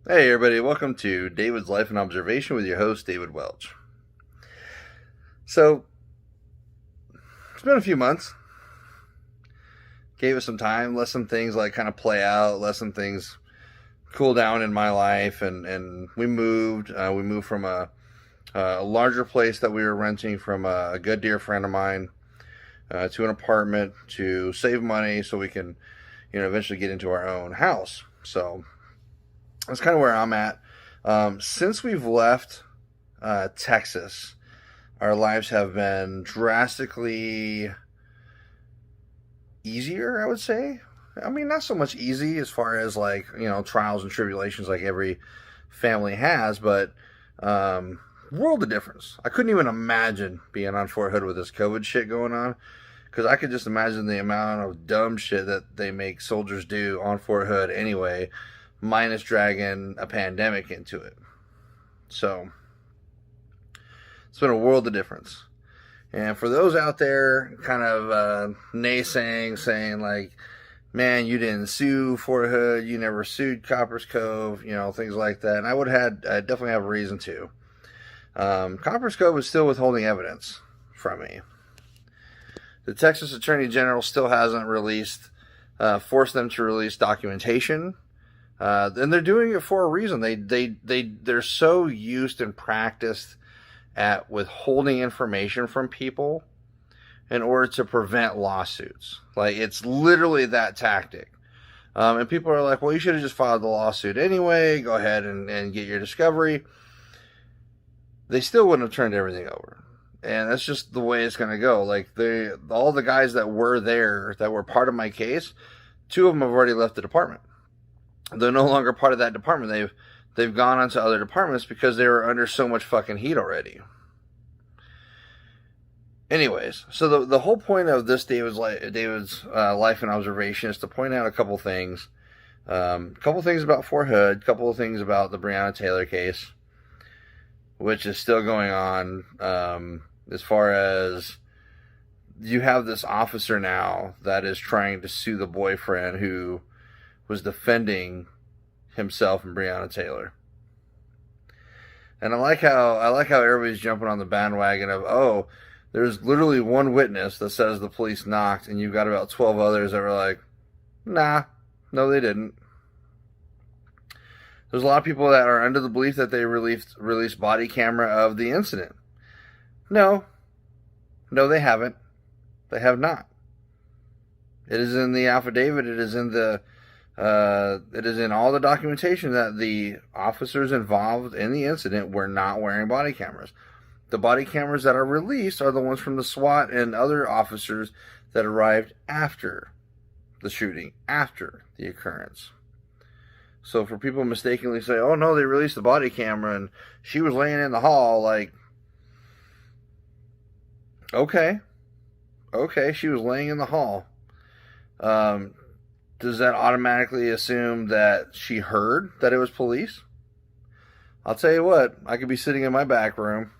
Hey everybody, welcome to David's Life and Observation with your host, David Welch. So, it's been a few months. Gave us some time, let some things like kind of play out, let some things cool down in my life, and we moved. We moved from a larger place that we were renting from a good dear friend of mine to an apartment to save money so we can, eventually get into our own house. So, that's kind of where I'm at. Since we've left Texas, our lives have been drastically easier, I would say. I mean, not so much easy as far as like, trials and tribulations like every family has, but world of difference. I couldn't even imagine being on Fort Hood with this COVID shit going on, because I could just imagine the amount of dumb shit that they make soldiers do on Fort Hood anyway, minus dragging a pandemic into it. So, it's been a world of difference. And for those out there kind of naysaying, saying like, man, you didn't sue Fort Hood, you never sued Copper's Cove, things like that. And I definitely have a reason to. Copper's Cove is still withholding evidence from me. The Texas Attorney General still hasn't forced them to release documentation. And they're doing it for a reason. They're so used and practiced at withholding information from people in order to prevent lawsuits. Like, it's literally that tactic. And people are like, well, you should have just filed the lawsuit anyway. Go ahead and get your discovery. They still wouldn't have turned everything over. And that's just the way it's going to go. Like, all the guys that were there, that were part of my case, 2 of them have already left the department. They're no longer part of that department. They've gone on to other departments because they were under so much fucking heat already. Anyways, so the whole point of this David's life and observation is to point out a couple things. Couple things about Fort Hood, couple of things about the Breonna Taylor case, which is still going on. As far as you have this officer now that is trying to sue the boyfriend who was defending himself and Breonna Taylor. And I like how everybody's jumping on the bandwagon of, oh, there's literally one witness that says the police knocked, and you've got about 12 others that were like, nah, no, they didn't. There's a lot of people that are under the belief that they released body camera of the incident. No, they haven't. They have not. It is in the affidavit. It is in all the documentation that the officers involved in the incident were not wearing body cameras. The body cameras that are released are the ones from the SWAT and other officers that arrived after the shooting, after the occurrence. So for people mistakenly say, oh no, they released the body camera and she was laying in the hall, like, okay, she was laying in the hall. Does that automatically assume that she heard that it was police? I'll tell you what, I could be sitting in my back room.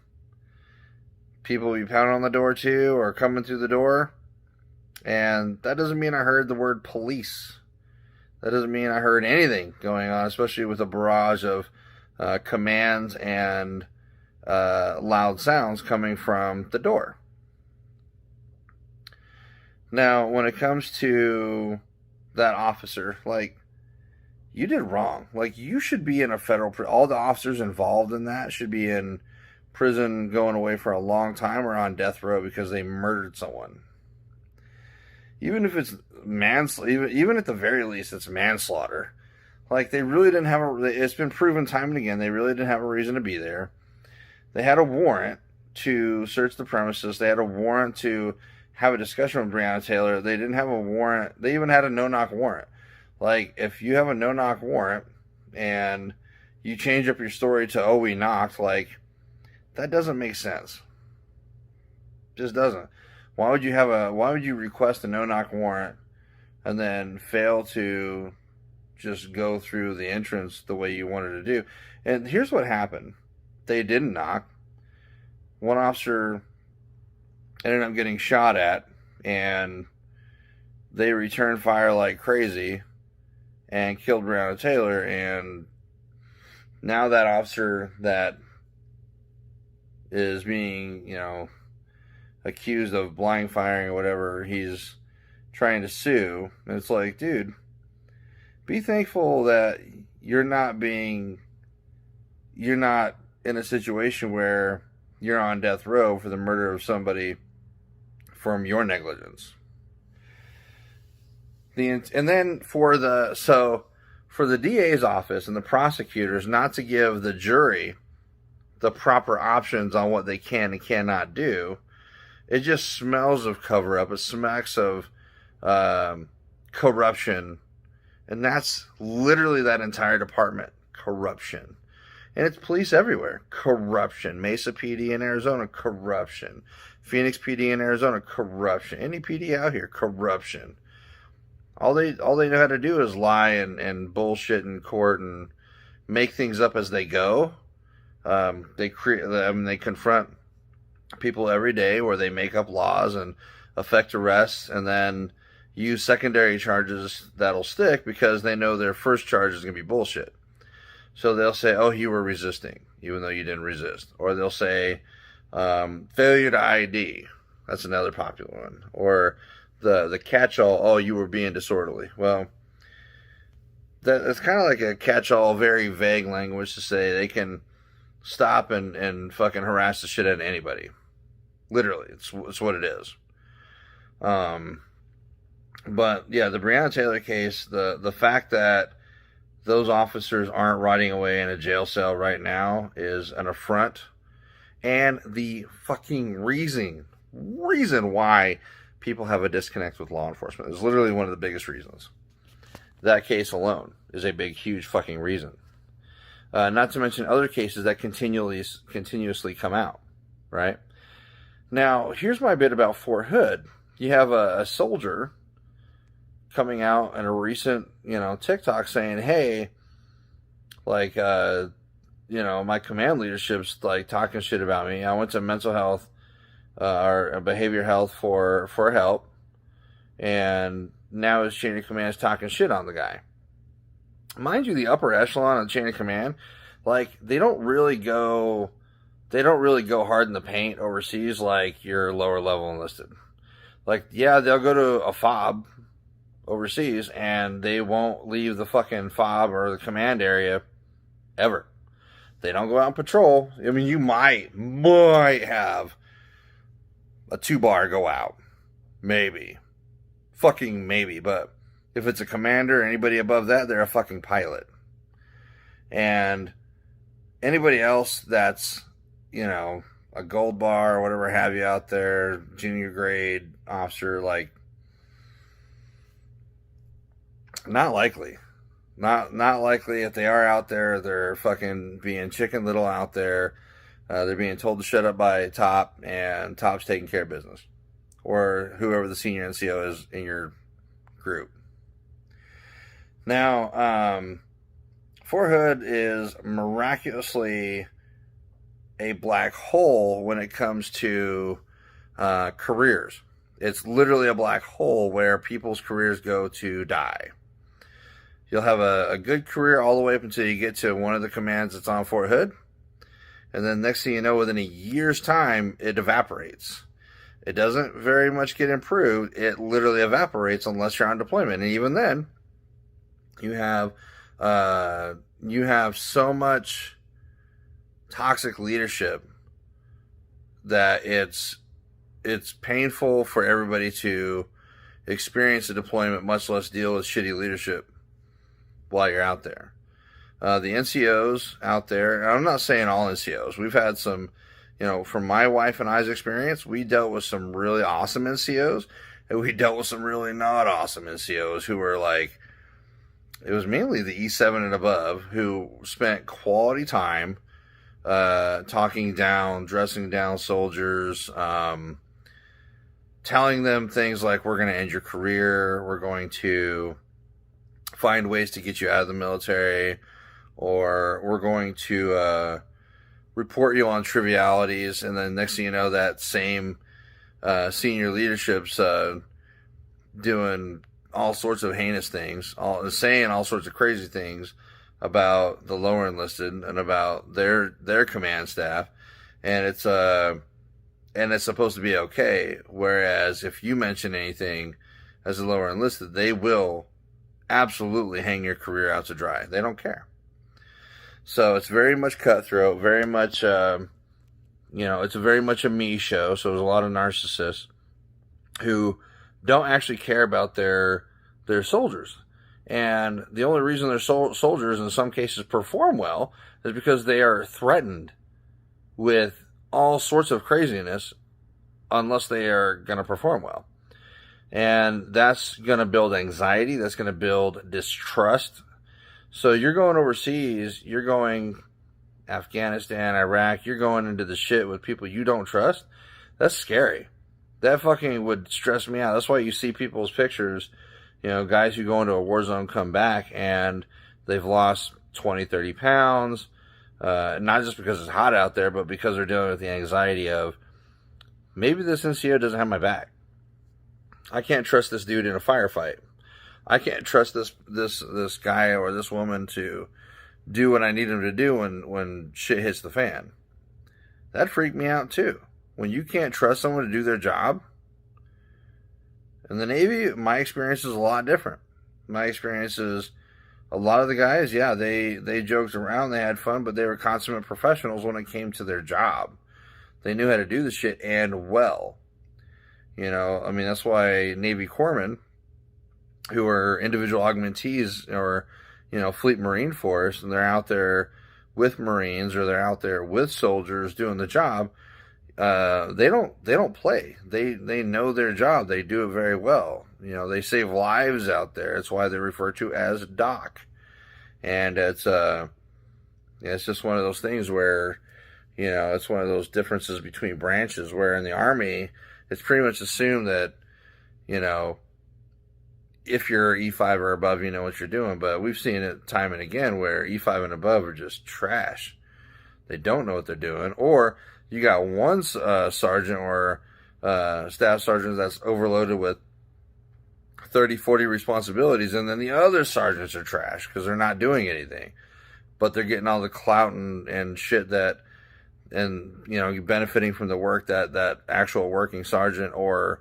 People will be pounding on the door too, or coming through the door. And that doesn't mean I heard the word police. That doesn't mean I heard anything going on, especially with a barrage of commands and loud sounds coming from the door. Now, when it comes to that officer, like, you did wrong. Like, you should be in a federal prison. All the officers involved in that should be in prison, going away for a long time, or on death row because they murdered someone. Even if it's manslaughter, even at the very least, it's manslaughter. Like, they really didn't have it's been proven time and again, they really didn't have a reason to be there. They had a warrant to search the premises. They had a warrant to have a discussion with Breonna Taylor. They didn't have a warrant. They even had a no-knock warrant. Like, if you have a no-knock warrant and you change up your story to, oh, we knocked, like, that doesn't make sense. Just doesn't. Why would you request a no-knock warrant and then fail to just go through the entrance the way you wanted to do? And here's what happened. They didn't knock. One officer ended up getting shot at, and they returned fire like crazy and killed Breonna Taylor. And now that officer that is being, accused of blind firing or whatever, he's trying to sue. And it's like, dude, be thankful that you're not in a situation where you're on death row for the murder of somebody from your negligence. And then for the DA's office and the prosecutors not to give the jury the proper options on what they can and cannot do, it just smells of cover-up. It smacks of corruption. And that's literally that entire department. Corruption. And it's police everywhere. Corruption. Mesa PD in Arizona. Corruption. Phoenix PD in Arizona. Corruption. Any PD out here. Corruption. All they know how to do is lie and bullshit in court and make things up as they go. They confront people every day where they make up laws and effect arrests and then use secondary charges that'll stick because they know their first charge is going to be bullshit. So they'll say, oh, you were resisting, even though you didn't resist. Or they'll say, failure to ID. That's another popular one. Or the catch-all, oh, you were being disorderly. Well, that's kind of like a catch-all, very vague language to say they can stop and fucking harass the shit out of anybody. Literally, it's what it is. But yeah, the Breonna Taylor case, the fact that those officers aren't rotting away in a jail cell right now is an affront. And the fucking reason why people have a disconnect with law enforcement is literally one of the biggest reasons. That case alone is a big, huge fucking reason. Not to mention other cases that continuously come out, right? Now, here's my bit about Fort Hood. You have a soldier coming out in a recent, TikTok saying, hey, like, my command leadership's like talking shit about me. I went to mental health or behavior health for help, and now his chain of command is talking shit on the guy. Mind you, the upper echelon of the chain of command, like, they don't really go hard in the paint overseas like your lower level enlisted. Like, yeah, they'll go to a FOB overseas and they won't leave the fucking FOB or the command area ever. They don't go out and patrol. I mean, you might have a 2-bar go out. Maybe. Fucking maybe. But if it's a commander or anybody above that, they're a fucking pilot. And anybody else that's, a gold bar or whatever have you out there, junior grade officer, like, not likely. Not likely. If they are out there, they're fucking being Chicken Little out there. They're being told to shut up by Top, and Top's taking care of business. Or whoever the senior NCO is in your group. Now, Fort Hood is miraculously a black hole when it comes to careers. It's literally a black hole where people's careers go to die. You'll have a good career all the way up until you get to one of the commands that's on Fort Hood. And then next thing you know, within a year's time, it evaporates. It doesn't very much get improved. It literally evaporates unless you're on deployment. And even then, you have so much toxic leadership that it's painful for everybody to experience a deployment, much less deal with shitty leadership while you're out there. The NCOs out there, and I'm not saying all NCOs, we've had some, from my wife and I's experience, we dealt with some really awesome NCOs, and we dealt with some really not awesome NCOs who were like, it was mainly the E7 and above who spent quality time talking down, dressing down soldiers, telling them things like, we're going to end your career, we're going to find ways to get you out of the military, or we're going to report you on trivialities. And then next thing you know, that same senior leadership's doing all sorts of heinous things, saying all sorts of crazy things, about the lower enlisted and about their command staff, and it's supposed to be okay. Whereas if you mention anything as a lower enlisted, they will absolutely hang your career out to dry. They don't care. So it's very much cutthroat, very much, it's very much a me show. So there's a lot of narcissists who don't actually care about their soldiers. And the only reason their soldiers in some cases perform well is because they are threatened with all sorts of craziness unless they are going to perform well. And that's going to build anxiety. That's going to build distrust. So you're going overseas, you're going Afghanistan, Iraq, you're going into the shit with people you don't trust. That's scary. That fucking would stress me out. That's why you see people's pictures, guys who go into a war zone come back and they've lost 20, 30 pounds. Not just because it's hot out there, but because they're dealing with the anxiety of, maybe this NCO doesn't have my back. I can't trust this dude in a firefight. I can't trust this guy or this woman to do what I need him to do when shit hits the fan. That freaked me out too. When you can't trust someone to do their job. In the Navy, my experience is a lot different. My experience is a lot of the guys, yeah, they joked around, they had fun, but they were consummate professionals when it came to their job. They knew how to do the shit and well. That's why Navy corpsmen, who are individual augmentees or, Fleet Marine Force, and they're out there with Marines or they're out there with soldiers doing the job, they don't play. They know their job. They do it very well. They save lives out there. It's why they're referred to as Doc. And it's just one of those things where, it's one of those differences between branches where in the Army, it's pretty much assumed that, if you're E5 or above, you know what you're doing. But we've seen it time and again where E5 and above are just trash. They don't know what they're doing. Or you got one sergeant or staff sergeant that's overloaded with 30, 40 responsibilities, and then the other sergeants are trash because they're not doing anything. But they're getting all the clout and shit and you're benefiting from the work that actual working sergeant or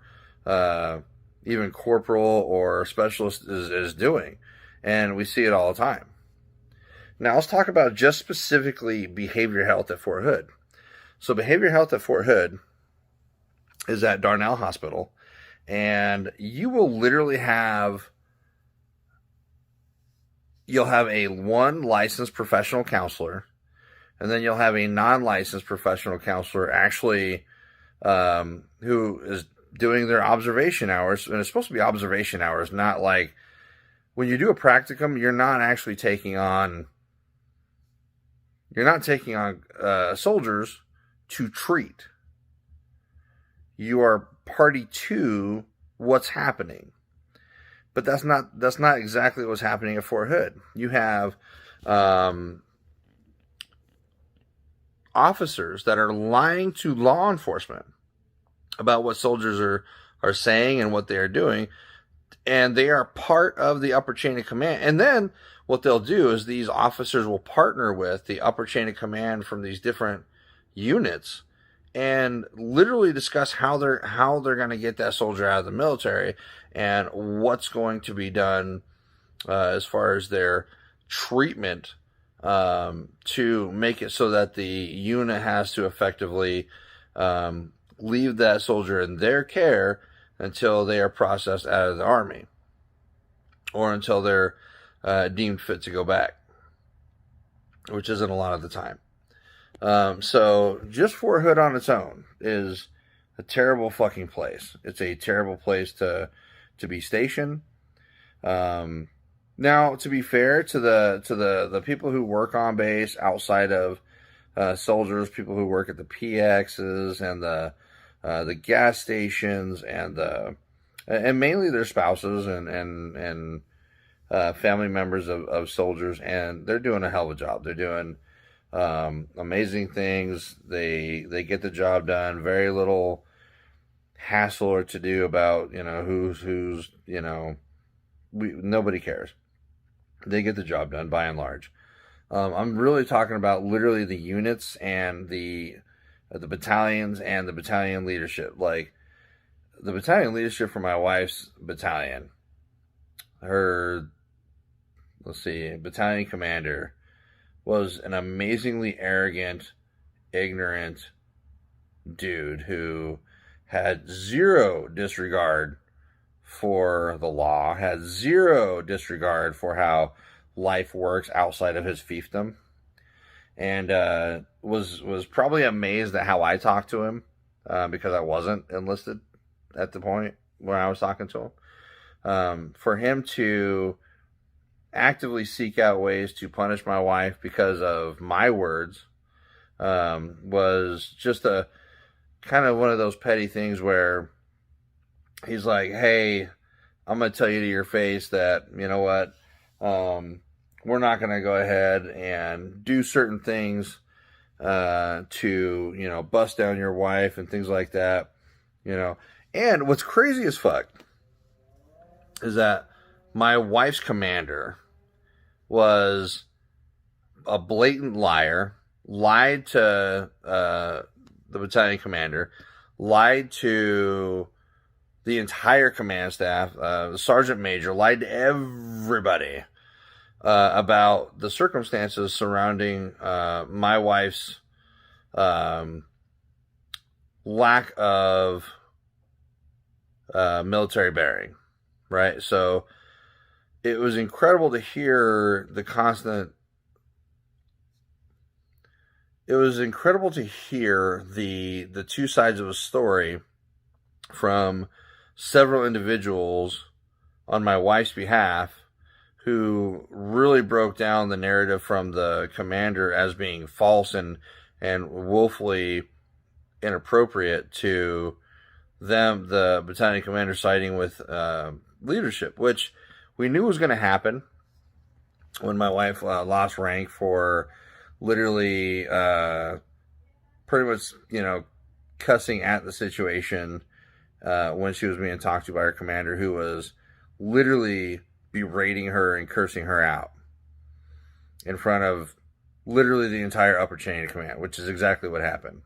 even corporal or specialist is doing. And we see it all the time. Now let's talk about just specifically behavior health at Fort Hood. So behavior health at Fort Hood is at Darnell Hospital, and you will literally you'll have a one licensed professional counselor, and then you'll have a non-licensed professional counselor actually who is doing their observation hours. And it's supposed to be observation hours, not like when you do a practicum, you're not taking on soldiers to treat. You are party to what's happening. But that's not exactly what's happening at Fort Hood. You have officers that are lying to law enforcement about what soldiers are saying and what they are doing, and they are part of the upper chain of command. And then what they'll do is these officers will partner with the upper chain of command from these different units and literally discuss how they're going to get that soldier out of the military and what's going to be done as far as their treatment to make it so that the unit has to effectively leave that soldier in their care until they are processed out of the Army or until they're deemed fit to go back, which isn't a lot of the time. So just Fort Hood on its own is a terrible fucking place. It's a terrible place to be stationed. Now, to be fair to the people who work on base outside of soldiers, people who work at the PXs and the gas stations and mainly their spouses and family members of soldiers, and they're doing a hell of a job. They're doing amazing things. They get the job done. Very little hassle or to do about who's nobody cares. They get the job done by and large. I'm really talking about literally the units and the battalions and the battalion leadership. Like the battalion leadership for my wife's battalion, her, let's see, battalion commander was an amazingly arrogant, ignorant dude who had zero disregard for the law, had zero disregard for how life works outside of his fiefdom, and was probably amazed at how I talked to him because I wasn't enlisted at the point where I was talking to him. For him to actively seek out ways to punish my wife because of my words was just a kind of one of those petty things where he's like, hey, I'm going to tell you to your face that, you know what, we're not going to go ahead and do certain things to, you know, bust down your wife and things like that, you know. And what's crazy as fuck is that my wife's commander was a blatant liar, lied to the battalion commander, lied to the entire command staff, the sergeant major, lied to everybody about the circumstances surrounding my wife's lack of military bearing, right? So it was incredible to hear the constant. It was incredible to hear the two sides of a story from several individuals on my wife's behalf who really broke down the narrative from the commander as being false and woefully inappropriate to them, the battalion commander siding with leadership, which we knew was going to happen when my wife lost rank for literally pretty much, you know, cussing at the situation when she was being talked to by her commander, who was literally berating her and cursing her out in front of literally the entire upper chain of command, which is exactly what happened.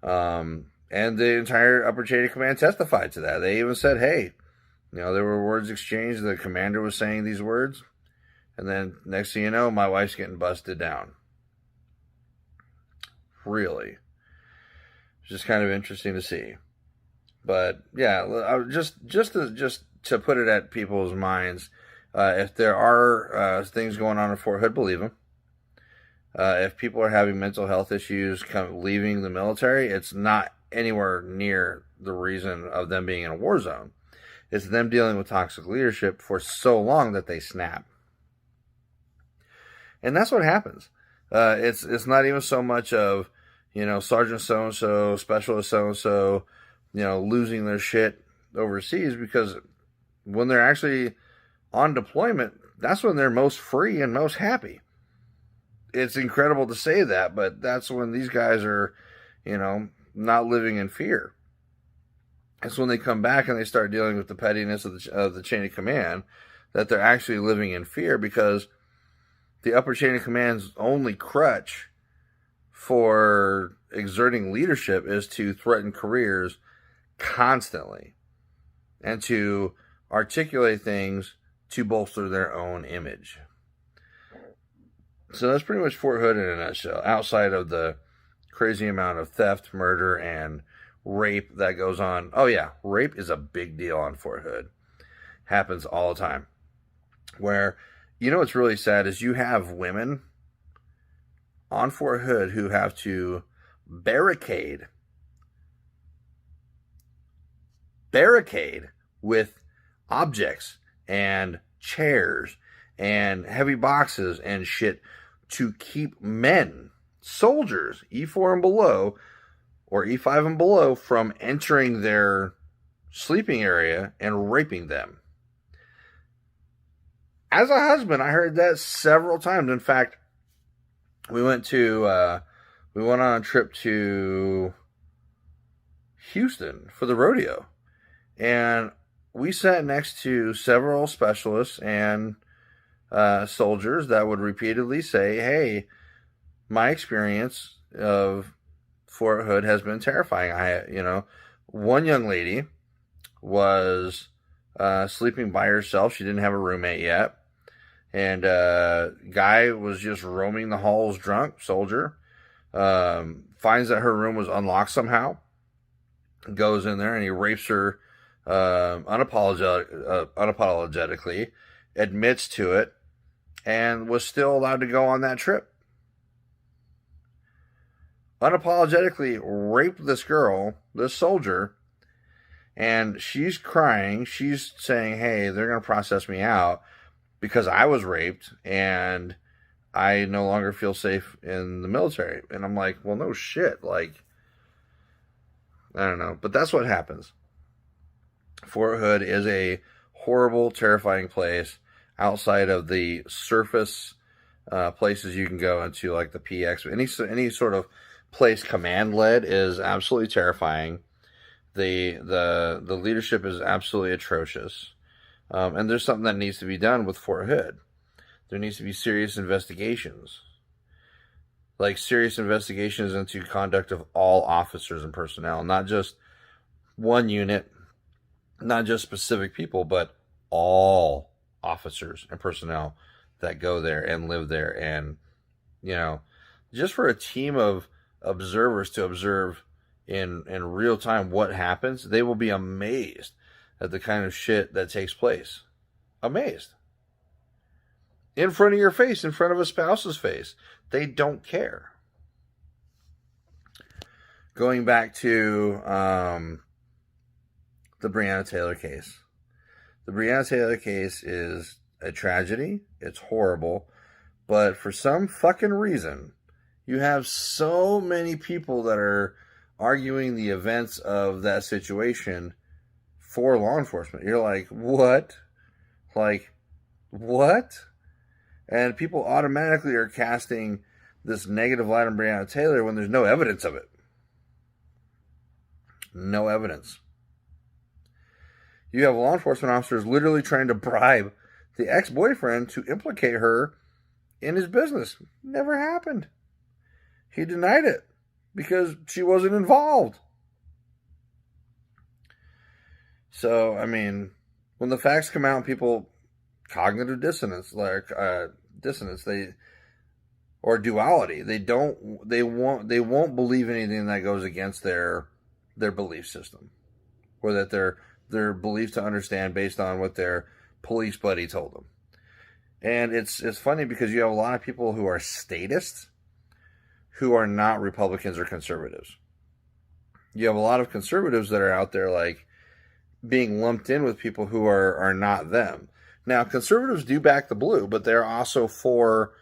And the entire upper chain of command testified to that. They even said, hey, you know, there were words exchanged. The commander was saying these words. And then next thing you know, my wife's getting busted down. Really. It's just kind of interesting to see. But yeah, just to put it at people's minds, if there are things going on in Fort Hood, believe them. If people are having mental health issues leaving the military, it's not anywhere near the reason of them being in a war zone. It's them dealing with toxic leadership for so long that they snap. And that's what happens. It's not even so much of, you know, Sergeant so-and-so, Specialist so-and-so, you know, losing their shit overseas, because when they're actually on deployment, that's when they're most free and most happy. It's incredible to say that, but that's when these guys are, you know, not living in fear. It's when they come back and they start dealing with the pettiness of the chain of command that they're actually living in fear, because the upper chain of command's only crutch for exerting leadership is to threaten careers constantly and to articulate things to bolster their own image. So that's pretty much Fort Hood in a nutshell, outside of the crazy amount of theft, murder, and rape that goes on. Oh yeah, rape is a big deal on Fort Hood. Happens all the time. Where, you know what's really sad is you have women on Fort Hood who have to barricade with objects and chairs and heavy boxes and shit to keep men, soldiers, E4 and below, or E5 and below, from entering their sleeping area and raping them. As a husband, I heard that several times. In fact, we went on a trip to Houston for the rodeo, and we sat next to several specialists and soldiers that would repeatedly say, hey, my experience of Fort Hood has been terrifying. One young lady was sleeping by herself. She didn't have a roommate yet. And guy was just roaming the halls drunk, soldier. Finds that her room was unlocked somehow. Goes in there and he rapes her unapologetically, admits to it, and was still allowed to go on that trip. Unapologetically raped this girl, this soldier, and she's crying. She's saying, hey, they're going to process me out because I was raped and I no longer feel safe in the military. And I'm like, well, no shit. Like, I don't know. But that's what happens. Fort Hood is a horrible, terrifying place outside of the surface places you can go into, like the PX. Any sort of place command-led is absolutely terrifying. The leadership is absolutely atrocious. And there's something that needs to be done with Fort Hood. There needs to be serious investigations. Like serious investigations into conduct of all officers and personnel. Not just one unit, not just specific people, but all officers and personnel that go there and live there. And, just for a team of observers to observe in real time what happens, they will be amazed at the kind of shit that takes place. Amazed. In front of your face, in front of a spouse's face. They don't care. Going back to the Breonna Taylor case. The Breonna Taylor case is a tragedy. It's horrible. But for some fucking reason, you have so many people that are arguing the events of that situation for law enforcement. You're like, what? Like, what? And people automatically are casting this negative light on Breonna Taylor when there's no evidence of it. No evidence. You have law enforcement officers literally trying to bribe the ex-boyfriend to implicate her in his business. Never happened. He denied it because she wasn't involved. So, I mean, when the facts come out, people cognitive dissonance, or duality. They won't believe anything that goes against their belief system, or that their beliefs to understand based on what their police buddy told them. And it's funny because you have a lot of people who are statists who are not Republicans or conservatives. You have a lot of conservatives that are out there like being lumped in with people who are not them. Now, conservatives do back the blue, but they're also for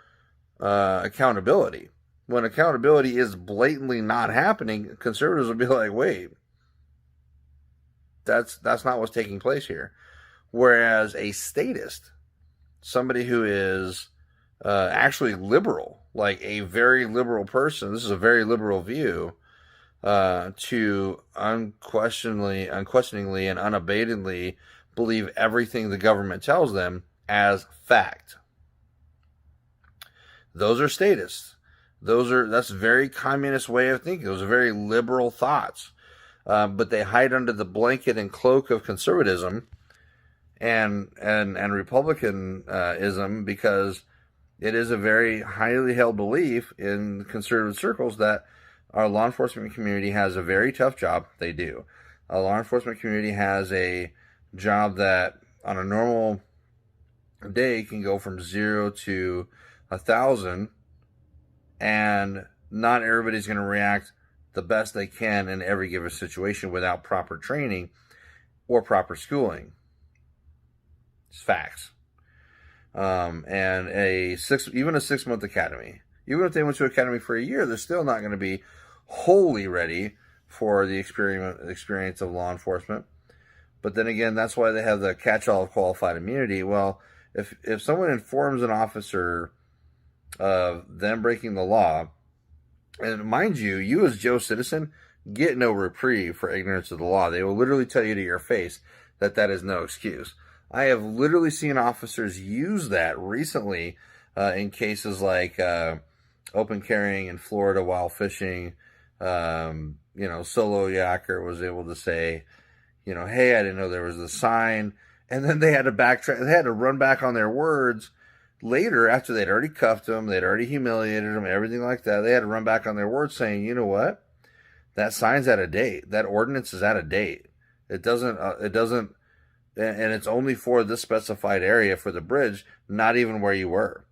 accountability. When accountability is blatantly not happening, conservatives will be like, wait, that's not what's taking place here. Whereas a statist, somebody who is actually liberal, like a very liberal person, this is a very liberal view, to unquestioningly and unabatedly believe everything the government tells them as fact. Those are statists. That's a very communist way of thinking. Those are very liberal thoughts. But they hide under the blanket and cloak of conservatism and republicanism, because it is a very highly held belief in conservative circles that our law enforcement community has a very tough job. They do. Our law enforcement community has a job that on a normal day can go from 0 to 1,000, and not everybody's going to react the best they can in every given situation without proper training or proper schooling. It's facts. And even a 6-month academy, even if they went to academy for a year, they're still not going to be wholly ready for the experience of law enforcement. But then again, that's why they have the catch-all of qualified immunity. Well, if someone informs an officer of them breaking the law, and mind you, you as Joe Citizen get no reprieve for ignorance of the law. They will literally tell you to your face that is no excuse. I have literally seen officers use that recently in cases like open carrying in Florida while fishing. Solo yacker was able to say, hey, I didn't know there was a sign. And then they had to backtrack. They had to run back on their words later after they'd already cuffed them. They'd already humiliated them, everything like that. They had to run back on their words saying, you know what? That sign's out of date. That ordinance is out of date. It doesn't, and it's only for this specified area for the bridge, not even where you were.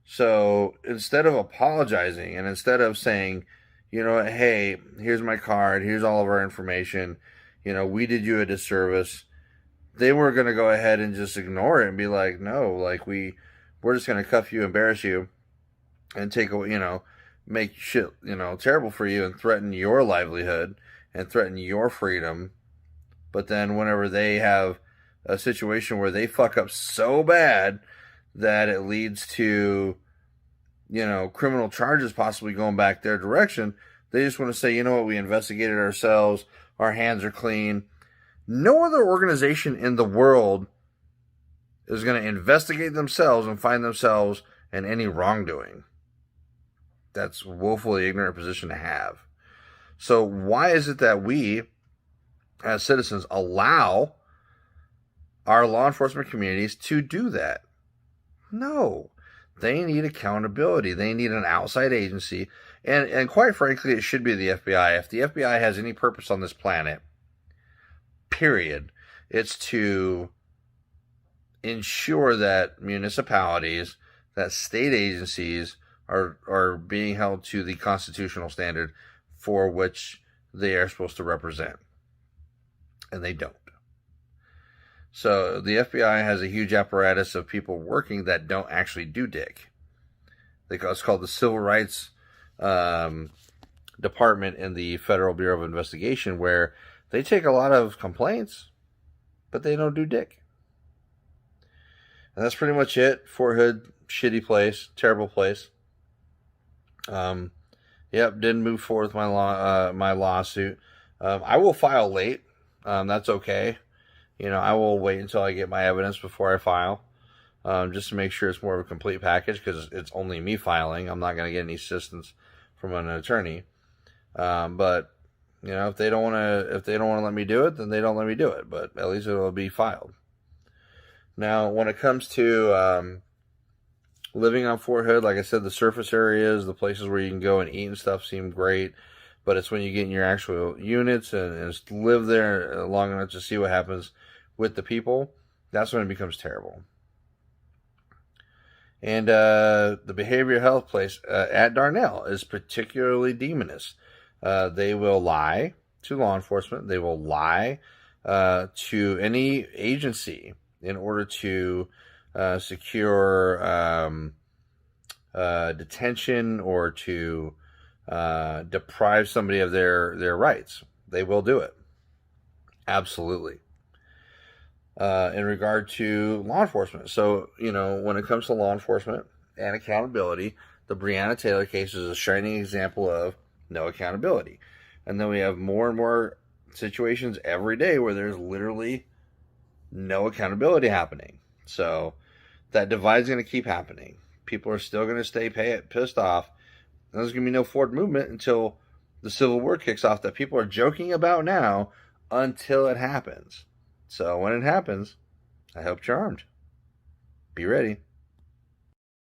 So instead of apologizing and instead of saying, hey, here's my card, here's all of our information, we did you a disservice, they were going to go ahead and just ignore it and be like, no, like we're just going to cuff you, embarrass you, and take away, make shit, terrible for you and threaten your livelihood and threaten your freedom. But then whenever they have a situation where they fuck up so bad that it leads to, criminal charges possibly going back their direction, they just want to say, we investigated ourselves, our hands are clean. No other organization in the world is going to investigate themselves and find themselves in any wrongdoing. That's a woefully ignorant position to have. So why is it that we, as citizens, allow our law enforcement communities to do that? No. They need accountability. They need an outside agency. And quite frankly, it should be the FBI. If the FBI has any purpose on this planet, period, it's to ensure that municipalities, that state agencies are being held to the constitutional standard for which they are supposed to represent. And they don't. So the FBI has a huge apparatus of people working that don't actually do dick. It's called the Civil Rights Department in the Federal Bureau of Investigation, where they take a lot of complaints, but they don't do dick. And that's pretty much it. Fort Hood, shitty place, terrible place. Didn't move forward with my lawsuit. I will file late. That's okay. I will wait until I get my evidence before I file, just to make sure it's more of a complete package, because it's only me filing. I'm not going to get any assistance from an attorney. But if they don't want to let me do it, then they don't let me do it. But at least it will be filed. Now, when it comes to living on Fort Hood, like I said, the surface areas, the places where you can go and eat and stuff seem great. But it's when you get in your actual units and live there long enough to see what happens with the people, that's when it becomes terrible. And the behavioral health place at Darnell is particularly demonous. They will lie to law enforcement. They will lie to any agency in order to secure detention or to deprive somebody of their rights. They will do it. Absolutely. In regard to law enforcement. So, when it comes to law enforcement and accountability, the Breonna Taylor case is a shining example of no accountability. And then we have more and more situations every day where there's literally no accountability happening. So that divide's going to keep happening. People are still going to stay pissed off. There's going to be no forward movement until the Civil War kicks off that people are joking about now until it happens. So when it happens, I hope you're armed. Be ready.